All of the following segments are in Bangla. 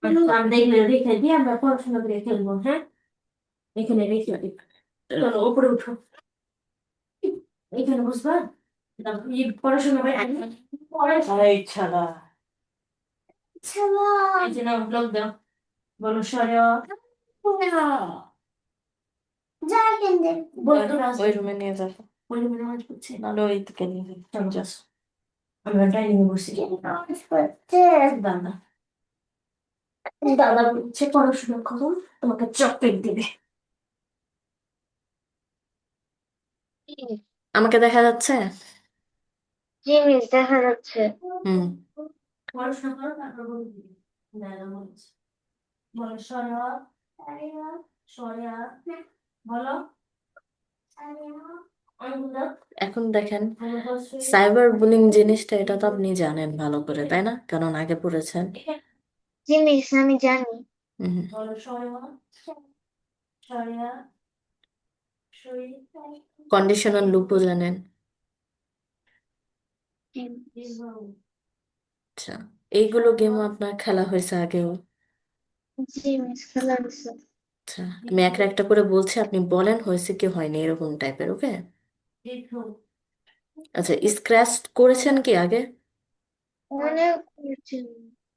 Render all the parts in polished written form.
আচ্ছা, আমরা এগুলো রেখে দিয়ে আমরা পড়াশোনা করে খেলবো, হ্যাঁ? এখানে রেখে দিই। চলো উপরে উঠো, এখানে বসবা। দাও, এই পড়াশোনা করে পড়াশোনা এই ছাড়া এই যে নাও ব্লক দাও, বলো সরে বন্ধুরা ওই রুমে নিয়ে যাবো, ওই রুমে নামাজ পড়ছে। নাহলে ওই দিকে নিয়ে যাবো। চলো যাস, আমরা ডাইনিং এ বসে দাদা দাদা বলছে পড়াশোনা করো, তোমাকে চকলেট দিবে। আমাকে দেখা যাচ্ছে? জি মিস, দেখা যাচ্ছে। হুম। পড়াশোনা করো তারপর বলবি। দাদা বলছে, বলো সরে সরে বলো অঙ্গুলা এখন দেখেন, অঙ্গুলা সাইবার বুলিং জিনিসটা এটা তো আপনি জানেন ভালো করে, তাই না? কারণ আগে পড়েছেন। জি মিস, আমি জানি। হুম। বলো সরে সরে সরে কন্ডিশনাল লুপও জানেন। জি আচ্ছা, এইগুলো গেমও আপনার খেলা হয়েছে আগেও? জি মিস, খেলা হয়েছে। আচ্ছা, আমি একটা একটা করে বলছি, আপনি বলেন হয়েছে কি হয়নি, এরকম টাইপের, ওকে? দেখো আচ্ছা, স্ক্র্যাচ করেছেন কি আগে? অনেক করছি,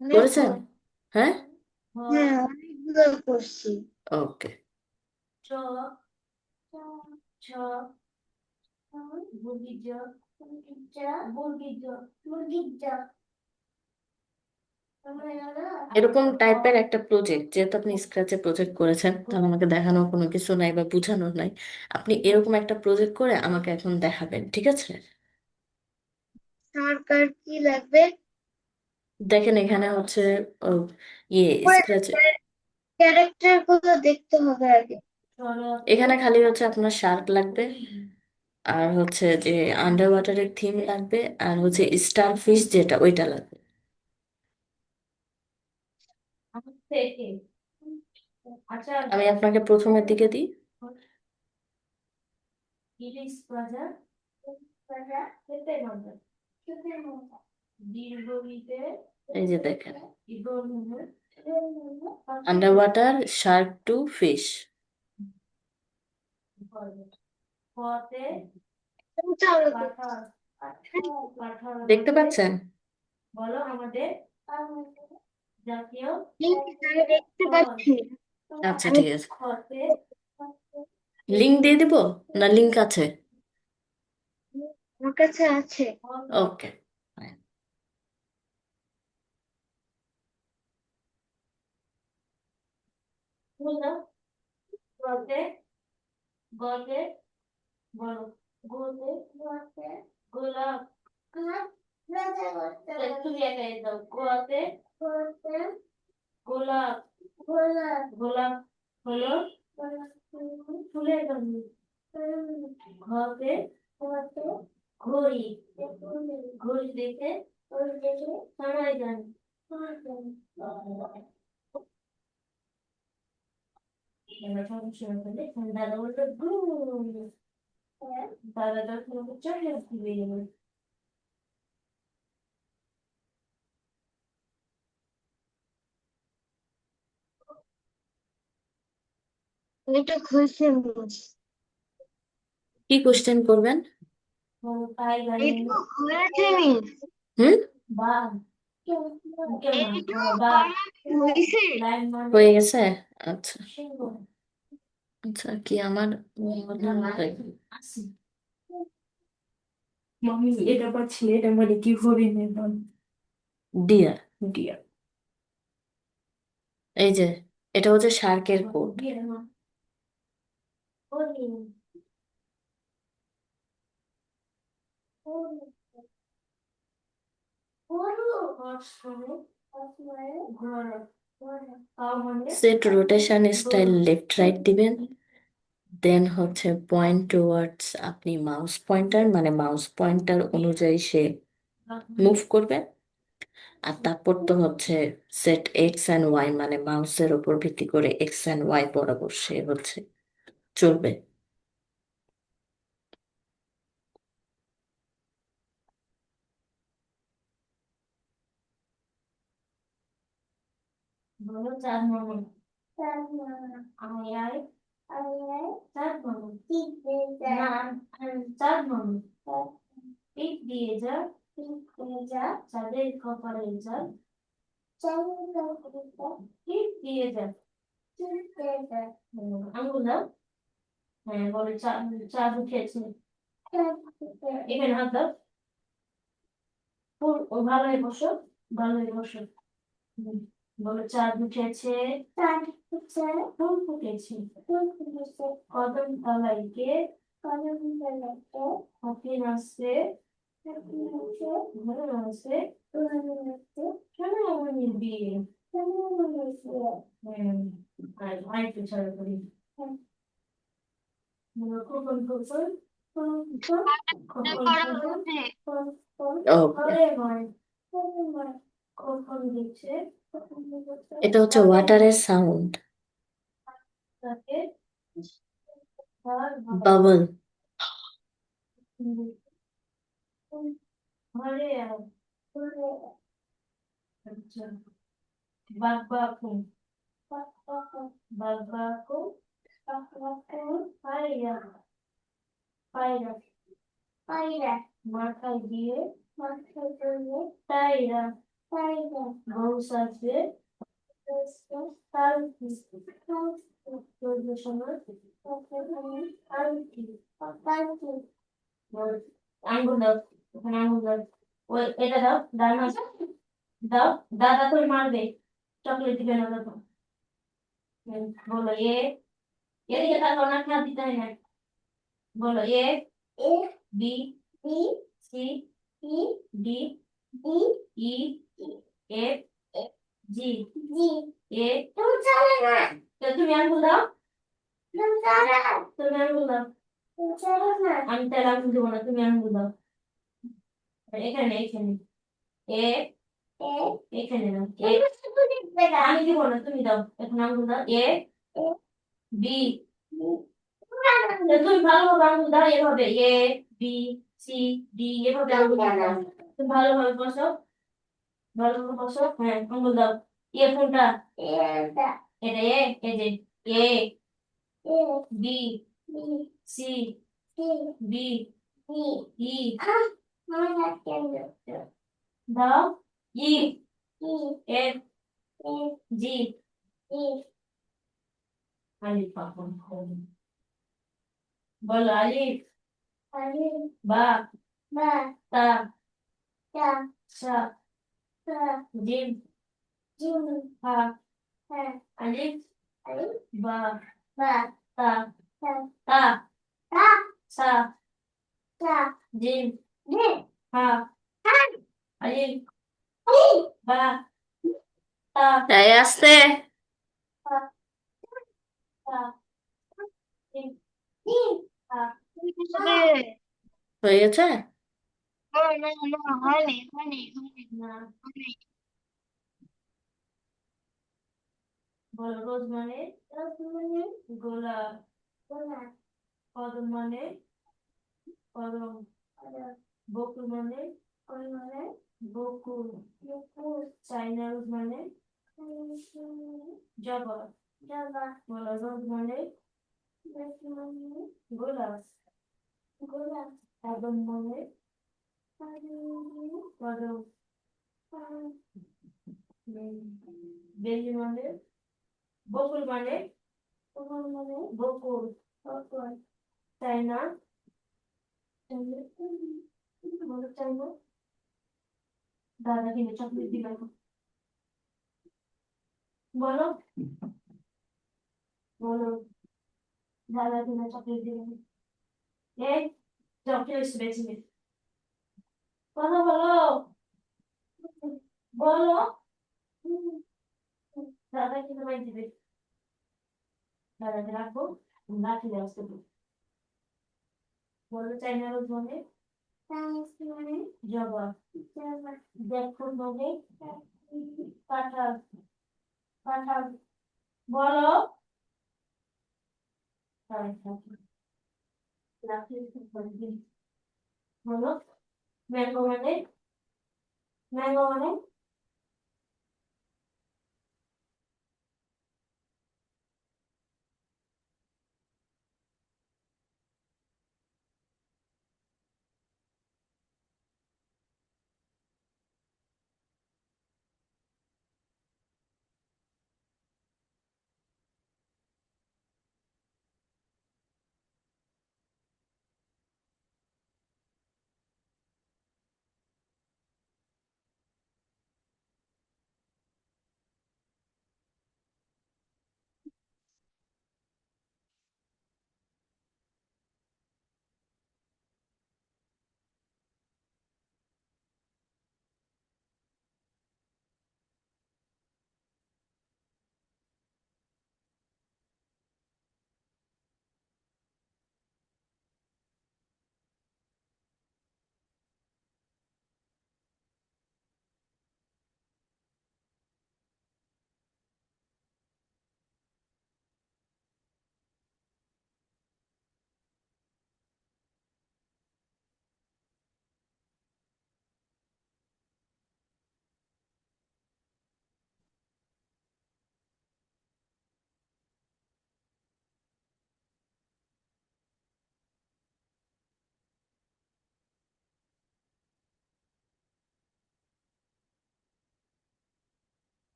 অনেক করেছেন? হ্যাঁ। হ্যাঁ, অনেকগুলো করছি। ওকে। চ ছ মুরগির জ মুরগির জ মুরগির জ এরকম টাইপের একটা প্রজেক্ট, যেহেতু আপনি স্ক্র্যাচে প্রজেক্ট করেছেন, তাহলে আমাকে দেখানোর কোনো কিছু নাই বা বোঝানোর নাই। আপনি এরকম একটা প্রজেক্ট করে আমাকে এখন দেখাবেন, ঠিক আছে? সরকার কি লাগবে? দেখেন এখানে হচ্ছে ও, ইয়ে স্ক্র্যাচে ক্যারেক্টার গুলো দেখতে হবে আগে। এখানে খালি হচ্ছে আপনার শার্ক লাগবে, আর হচ্ছে যে আন্ডার ওয়াটারের থিম লাগবে, আর হচ্ছে স্টার ফিশ যেটা ওইটা লাগবে। আচ্ছা আমি আপনাকে প্রথমের দিকে দিই। ইলিশ ভাজা ভাজা খেতে মজা খেতে মজা দীর্ঘমিতে এই যে দেখেন, দীর্ঘমিতে under water shark to fish. পথে চালু করতে কাঁঠাল কাঁঠাল দেখতে আমাদের পাচ্ছেন? বলো আমাদের জাতীয় আমি দেখতে ফল পাচ্ছি। আচ্ছা, আমি ঠিক আছে। পথে লিংক দিয়ে দিব, না লিংক আছে? আমার কাছে আছে। ওকে। পথে গতে বলো গোতে গোতে গোলাপ গোলাপ তুমি একাই দাও গোয়াতে গোয়াতে গোলাপ গোলাপ গোলাপ হলো ফুলের গন্ধ ঘতে ঘতে ঘড়ি ঘড়ি দেখে সময় জানি এবার সমস্যা হলে দাদা বললো গুড দাদা যখন চলে দিবে এটা খুলছে মিস। কি কোশ্চেন করবেন? তাই গাড়ি এটা হয়েছে মিস। হুম। বা কেমন এটা বা করা হয়েছে। লাইন মানে হয়ে গেছে? আচ্ছা। সিংহ আচ্ছা, কি আমার মনে হয় আছে মামি এটা পাচ্ছি এটা মানে কি হরিণের বল ডিয়ার। ডিয়ার এই যে, এটা হচ্ছে শার্কের কোড। ডিয়ার মা হরিণ হরিণ গরু আসলে আসলে ঘোড়া ঘোড়া তাও মানে সেট রোটেশন স্টাইল গরু লেফট রাইট দিবেন, দেন হচ্ছে পয়েন্ট টুয়ার্ডস, আপনি মাউস পয়েন্টার মানে মাউস পয়েন্টার অনুযায়ী সে মুভ করবে। আর তারপর তো হচ্ছে সেট এক্স অ্যান্ড ওয়াই, মানে মাউসের উপর ভিত্তি করে এক্স অ্যান্ড ওয়াই বরাবর সে হচ্ছে চলবে। বলো চার মামা আমি আই চার মামা না চার মামা পিক দিয়ে যা চাঁদের কপালে যা পিক দিয়ে যা আঙুল দাও হ্যাঁ বলো চাঁদ উঠেছে এখানে হাত দাও ভালো হয়ে বসো ভালো হয়ে বসো বলো চাঁদ উঠেছে ফুল ফুটেছে কদম তলাইকে পাখি নাচছে ঘরে নাচছে কেন এমন বিয়ে আর আরেকটু ছাড়া করি খোকন খোকন ওকে, ঘরে নয় কখন দিচ্ছে এটা হচ্ছে ওয়াটারের সাউন্ড। তাকে আর বাবল। ঘরে আচ্ছা বাবাকু বাবাকু পায়রা পায়রা মাথায় দিয়ে তাইরা বউ সাজে তার আঙ্গুল দাও ওখানে আঙ্গুল দাও ওই এটা দাও ডান হাতে দাও দাদা তোর মারবে চকলেট দিবে না দাদা বলো এদিকে তাকাও না খেয়াল দিতে হয় না বলো B C D E F G এ তো তুমি আঙ্গুল দাও তুমি আঙ্গুল দাও আমি তাহলে আঙ্গুল দেবো না তুমি আঙ্গুল দাও এখানে এখানে এ এখানে দাও আমি দিব না তুমি দাও এখন আঙ্গুল দাও বি তুমি ভালোভাবে আঙ্গুল দাও এভাবে বি সি ডি এভাবে আঙ্গুল দাও তুমি ভালোভাবে বসো হ্যাঁ আঙ্গুল দাও কোনটা এটা এই যে এ বি সি ডি ই দাও ই এফ জি আলিফ বলো আলিফ বা তা সা জিম হা আলিফ বা তা তা সা জিম হা আলিফ বা তা তাই আসতে তা জিম হা হয়ে গেছে। না বলো রোজ মানে গোলাপ কদম মানে কদম বকুল মানে বকুল চাইনা রোজ মানে জবা বলো রোজ মানে গোলাপ কদম মানে কদম বেলি মানে বকুল মানে বকুল চাইনা বলো চাইনা দাদা কিনে চকলেট দিলাম বলো দাদা কিনে চকলেট দিলাম এই চকলেট বেশি কথা বলো দাদা কিনে মাই দিবে দাদাকে রাখবো লাঠি দিয়ে আসতে বলো চাইনা রোজ মানে জবা দেখুন মানে কাঁঠাল বলো বলো ম্যাঙ্গো মানে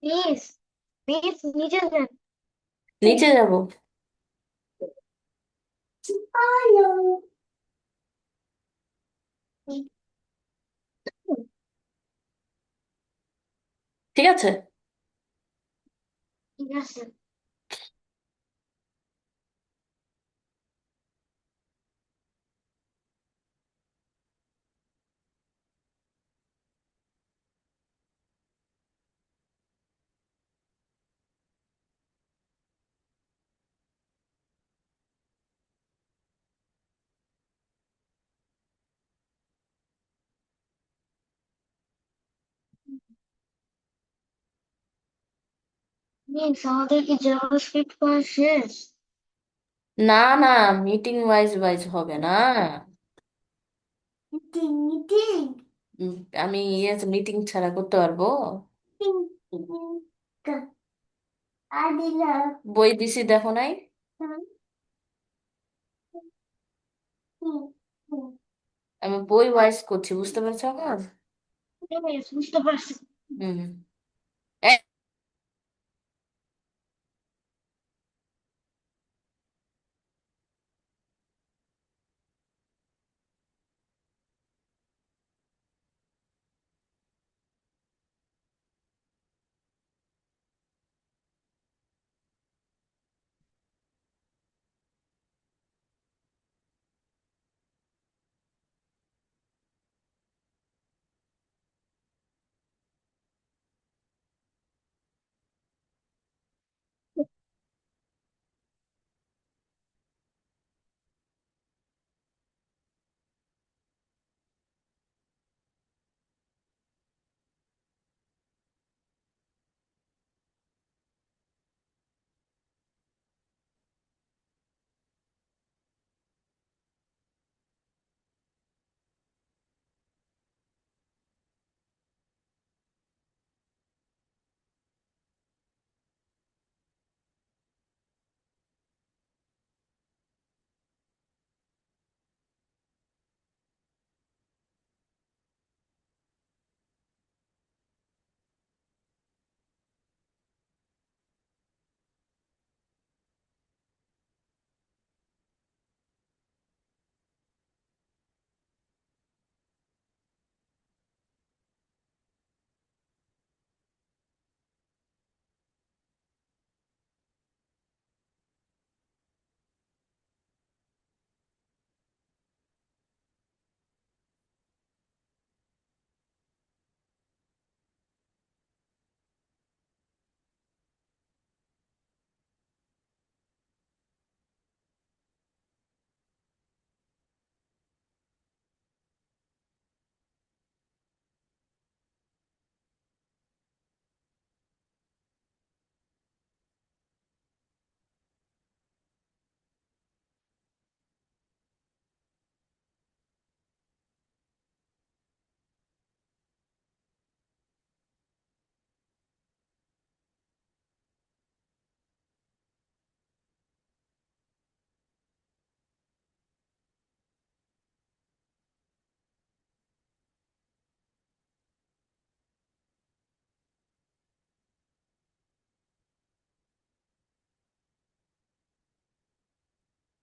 মিস মিস নিচে যান। নিচে যাব? ঠিক আছে। ঠিক আছে। মিস আমাদের কি জাভাস্ক্রিপ্ট করা শেষ? না না, মিটিং ওয়াইজ ওয়াইজ হবে না। মিটিং মিটিং উম, আমি মিটিং ছাড়া করতে পারবো? আদিলা। বই দিছি, দেখো নাই? আমি বই ওয়াইজ করছি, বুঝতে পেরেছো এখন? মিস বুঝতে পারছি। হুম।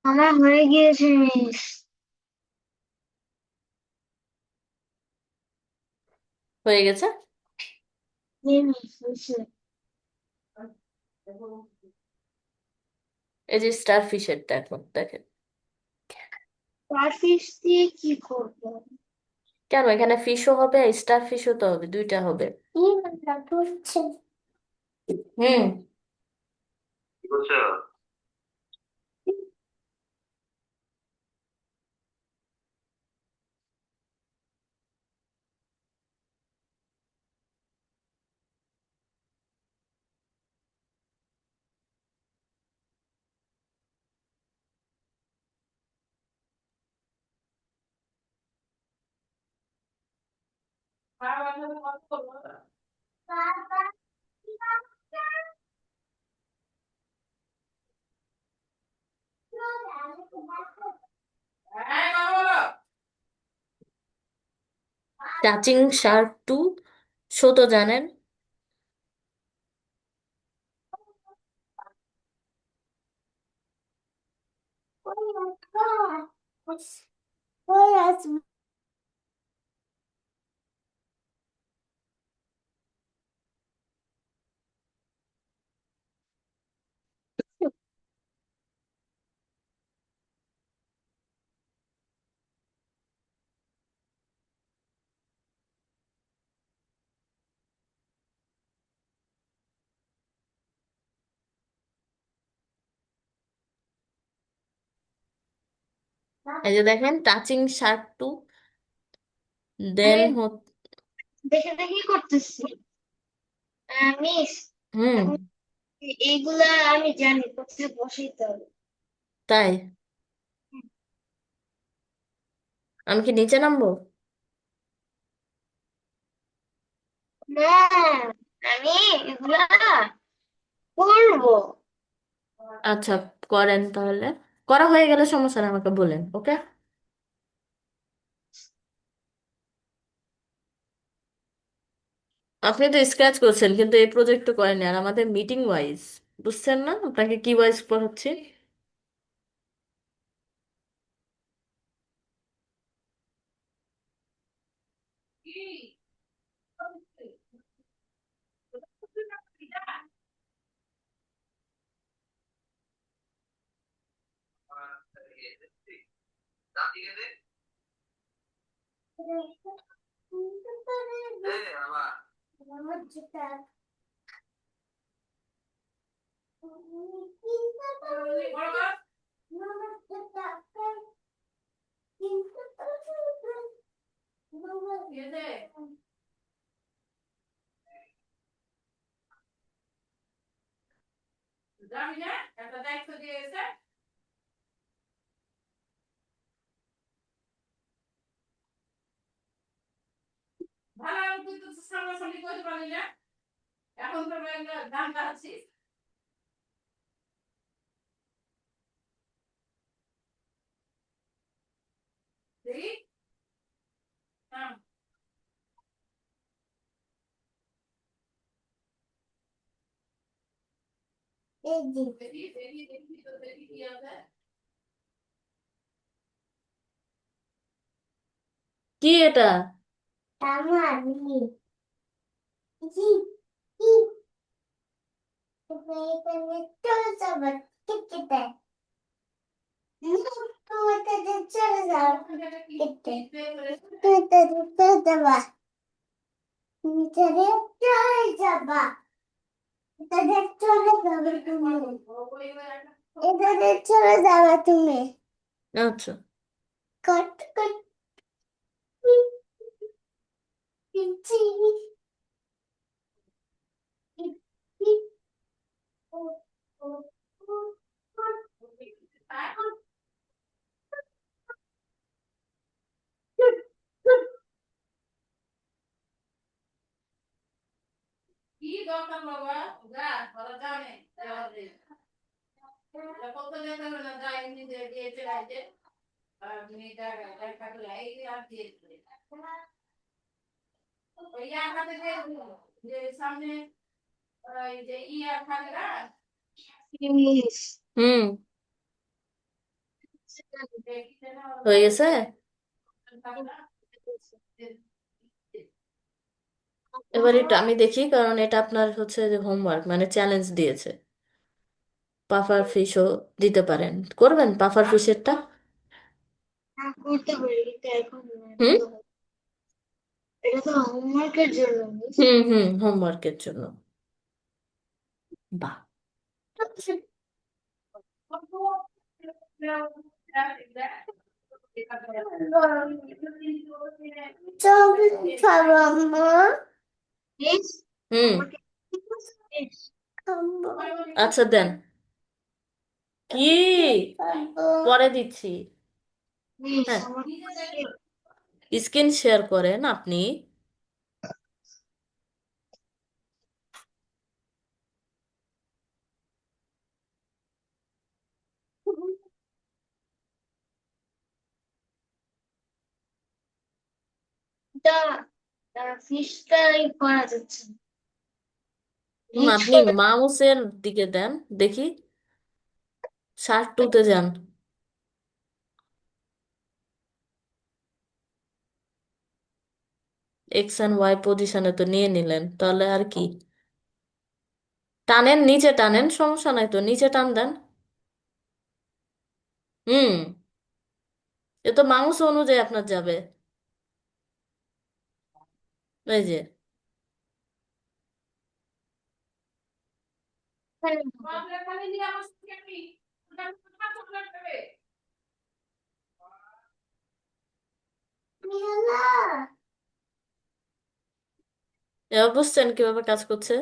আমার হয়ে গিয়েছে মিস। হয়ে গেছে। মিস হয়েছে। এই যে স্টার ফিশের দেখো, দেখেন। পারফিস দিয়ে কি করবো? কেন, এখানে ফিশও হবে, স্টার ফিশও তো হবে, দুইটা হবে। হচ্ছে। হুম। টাচিং শার্ক টু, শো তো জানেন। এই যে দেখেন, টাচিং শার্ট টু, দেন আমি দেখে দেখি করতেছি। মিস, হুম। এইগুলা আমি জানি কোথায় বসাইতে হবে। তাই আমি কি নিচে নামবো? না, আমি এগুলা করবো। আচ্ছা, করেন তাহলে। করা হয়ে গেলে সমস্যা নেই, আমাকে বলেন, ওকে? আপনি তো স্ক্র্যাচ করছেন কিন্তু এই প্রজেক্ট তো করেনি, আর আমাদের মিটিং ওয়াইজ, বুঝছেন না আপনাকে কি ওয়াইজ পড়াচ্ছি? কি এটা? আচ্ছা, মিস, হুম, হয়ে গেছে। এবার এটা আমি দেখি, কারণ এটা আপনার হচ্ছে যে হোমওয়ার্ক, মানে চ্যালেঞ্জ দিয়েছে। পাফার ফিশও দিতে পারেন, করবেন পাফার ফিশেরটা? করতে পারি কিন্তু এখন না, হুম এটা তো হোমওয়ার্কের জন্য মিস। হুম হুম, হোমওয়ার্কের জন্য। বাহ। মিস, হুম। আমাকে মিস, আচ্ছা দেন। কি? পরে দিচ্ছি। মিস হ্যাঁ, আমাকে স্ক্রিন শেয়ার করেন আপনি। ফিশটাই করা যাচ্ছে না। আপনি নিচে মাউসের দিকে দেন, দেখি। শার্ট টুতে যান। এক্স অ্যান্ড ওয়াই পজিশনে তো নিয়ে নিলেন, তাহলে আর কি? টানেন, নিচে টানেন, সমস্যা নাই তো, নিচে টান দেন। হুম, এ তো মাউস অনুযায়ী আপনার যাবে। এই যে, এবার বুঝছেন কিভাবে কাজ করছে?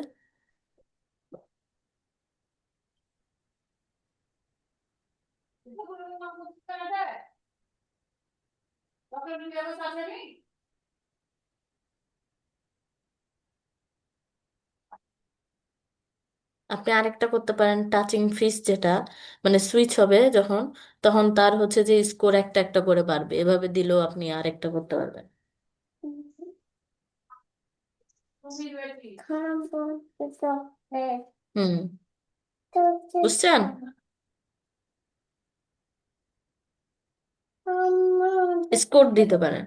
আপনি আরেকটা করতে পারেন, টাচিং ফিস, যেটা মানে সুইচ হবে যখন, তখন তার হচ্ছে যে স্কোর একটা একটা করে বাড়বে, এভাবে দিলেও আপনি আরেকটা করতে পারবেন। হুম, বুঝছেন? স্কোর দিতে পারেন।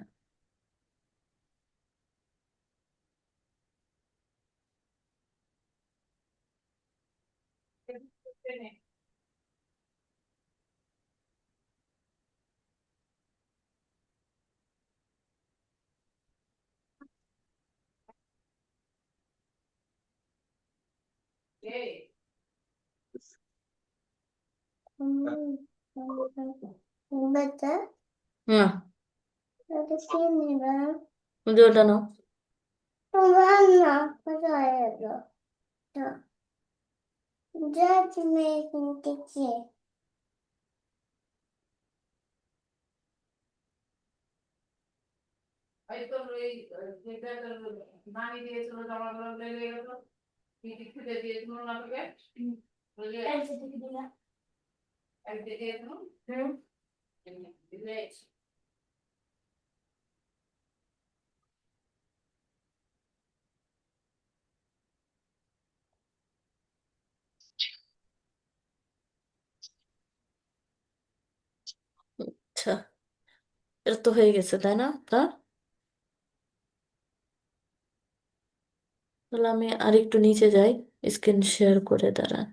হুম, যে ওটা নাও। আচ্ছা, এটা তো হয়ে গেছে তাই না আপনার? তাহলে আমি আরেকটু নিচে যাই, স্ক্রিন শেয়ার করে, দাঁড়ান।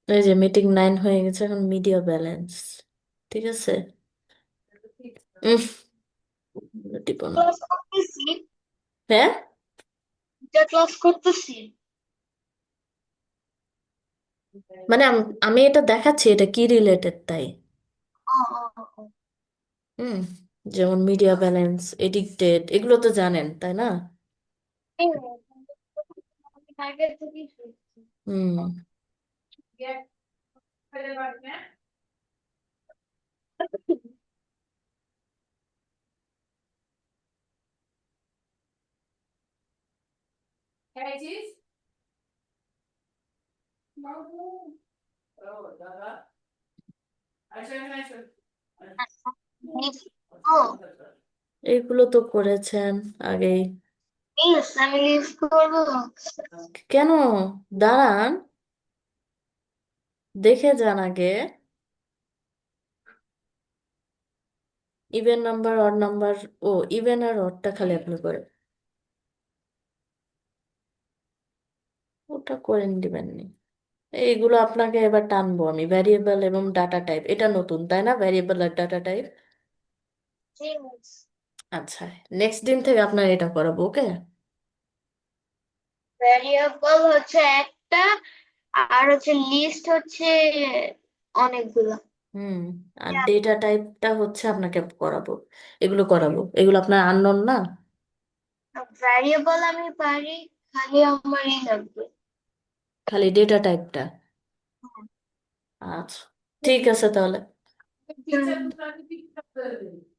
এই যে মিটিং 9 হয়ে গেছে, এখন মিডিয়া ব্যালেন্স। ঠিক আছে। উম টিপো না। ক্লাস করতেছি, হ্যাঁ, এটা ক্লাস করতেছি। মানে আমি এটা দেখাচ্ছি এটা কি রিলেটেড তাই। ও ও ও হুম, যেমন মিডিয়া ব্যালেন্স, এডিক্টেড, এগুলো তো জানেন তাই না? এই আমি আগে থেকেই শুনছি। হুম, মিস, ও এগুলো তো করেছেন আগেই। মিস আমি লিভ করবো। কেন? দাঁড়ান, দেখে যান আগে। Even number, odd number. ও, ইভেন আর অডটা খালি আপনি করেন, ওটা করে দিবেননি। এইগুলো আপনাকে এবার টানবো আমি, ভ্যারিয়েবল এবং ডাটা টাইপ, এটা নতুন তাই না, ভ্যারিয়েবল আর ডাটা টাইপ। জি মিস। আচ্ছা, নেক্সট দিন থেকে আপনার এটা করাবো, ওকে? ভ্যারিয়েবল হচ্ছে একটা, আর হচ্ছে লিস্ট হচ্ছে অনেকগুলো। হুম, আর ডেটা টাইপটা হচ্ছে আপনাকে করাবো, এগুলো করাবো, এগুলো আপনার আননোন না। ভ্যারিয়েবল আমি পারি, খালি আমার এই লাগবে। খালি ডেটা টাইপটা। আচ্ছা, ঠিক আছে তাহলে। হুম।